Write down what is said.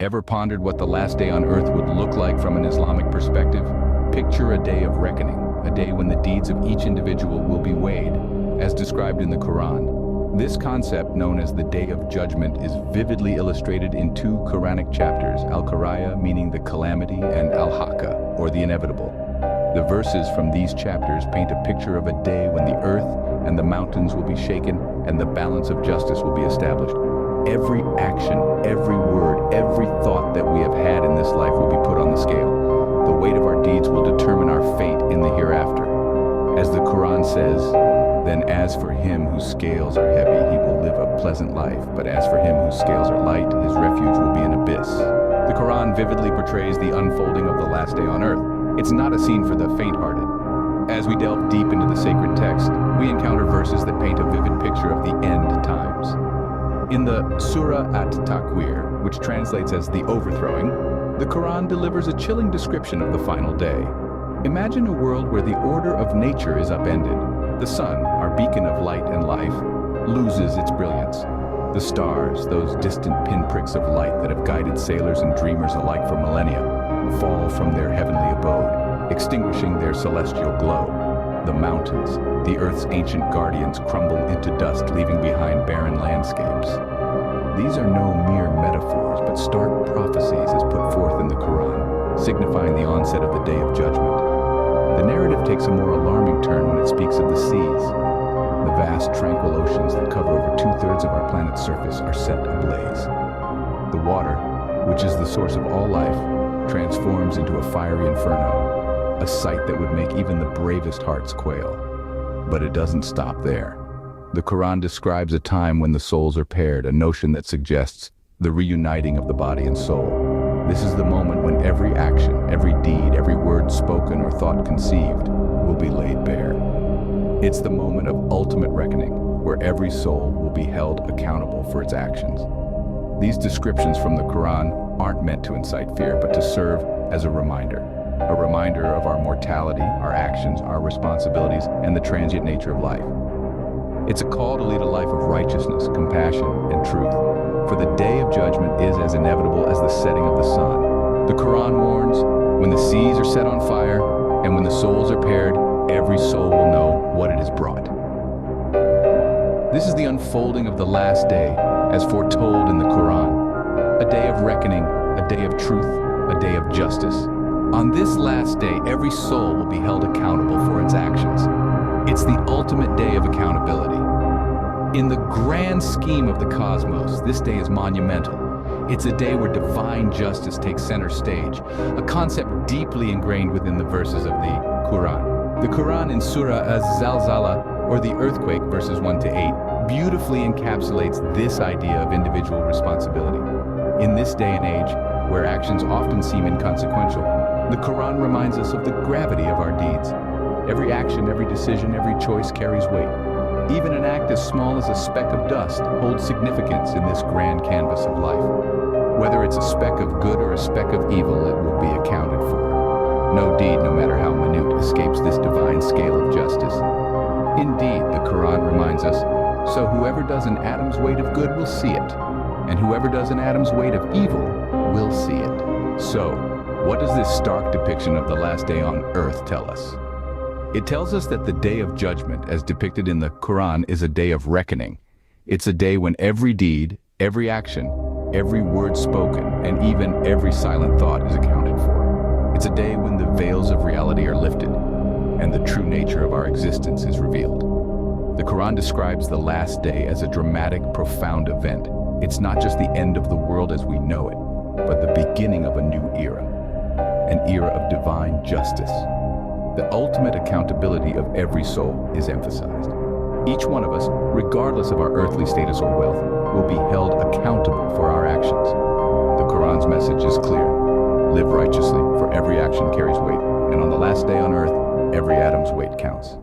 Ever pondered what the last day on earth would look like from an Islamic perspective? Picture a day of reckoning, a day when the deeds of each individual will be weighed, as described in the Quran. This concept, known as the Day of Judgment, is vividly illustrated in two Quranic chapters, Al-Qaraya, meaning the calamity, and Al-Haqqa, or the inevitable. The verses from these chapters paint a picture of a day when the earth and the mountains will be shaken and the balance of justice will be established. Every action, every word, every thought that we have had in this life will be put on the scale. The weight of our deeds will determine our fate in the hereafter. As the Quran says, "Then as for him whose scales are heavy, he will live a pleasant life, but as for him whose scales are light, his refuge will be an abyss." The Quran vividly portrays the unfolding of the last day on earth. It's not a scene for the faint-hearted. As we delve deep into the sacred text, we encounter verses that paint a vivid picture of the end times. In the Surah At-Takwir, which translates as the overthrowing, the Quran delivers a chilling description of the final day. Imagine a world where the order of nature is upended. The sun, our beacon of light and life, loses its brilliance. The stars, those distant pinpricks of light that have guided sailors and dreamers alike for millennia, fall from their heavenly abode, extinguishing their celestial glow. The mountains, the earth's ancient guardians, crumble into dust, leaving behind barren landscapes. These are no mere metaphors, but stark prophecies as put forth in the Quran, signifying the onset of the Day of Judgment. The narrative takes a more alarming turn when it speaks of the seas. The vast, tranquil oceans that cover over 2/3 of our planet's surface are set ablaze. The water, which is the source of all life, transforms into a fiery inferno, a sight that would make even the bravest hearts quail. But it doesn't stop there. The Quran describes a time when the souls are paired, a notion that suggests the reuniting of the body and soul. This is the moment when every action, every deed, every word spoken or thought conceived will be laid bare. It's the moment of ultimate reckoning, where every soul will be held accountable for its actions. These descriptions from the Quran aren't meant to incite fear, but to serve as a reminder of our mortality, our actions, our responsibilities, and the transient nature of life. It's a call to lead a life of righteousness, compassion, and truth, for the day of judgment is as inevitable as the setting of the sun. The Quran warns, when the seas are set on fire, and when the souls are paired, every soul will know what it has brought. This is the unfolding of the last day, as foretold in the Quran. A day of reckoning, a day of truth, a day of justice. On this last day, every soul will be held accountable for its actions. It's the ultimate day of accountability. In the grand scheme of the cosmos, this day is monumental. It's a day where divine justice takes center stage, a concept deeply ingrained within the verses of the Quran. The Quran in Surah Az-Zalzala, or the earthquake, verses 1 to 8, beautifully encapsulates this idea of individual responsibility. In this day and age, where actions often seem inconsequential, the Quran reminds us of the gravity of our deeds. Every action, every decision, every choice carries weight. Even an act as small as a speck of dust holds significance in this grand canvas of life. Whether it's a speck of good or a speck of evil, it will be accounted for. No deed, no matter how minute, escapes this divine scale of justice. Indeed, the Quran reminds us, so whoever does an atom's weight of good will see it, and whoever does an atom's weight of evil will see it. So, what does this stark depiction of the last day on earth tell us? It tells us that the Day of Judgment, as depicted in the Quran, is a day of reckoning. It's a day when every deed, every action, every word spoken, and even every silent thought is accounted for. It's a day when the veils of reality are lifted, and the true nature of our existence is revealed. The Quran describes the last day as a dramatic, profound event. It's not just the end of the world as we know it, but the beginning of a new era, an era of divine justice. The ultimate accountability of every soul is emphasized. Each one of us, regardless of our earthly status or wealth, will be held accountable for our actions. The Quran's message is clear. Live righteously, for every action carries weight, and on the last day on earth, every atom's weight counts.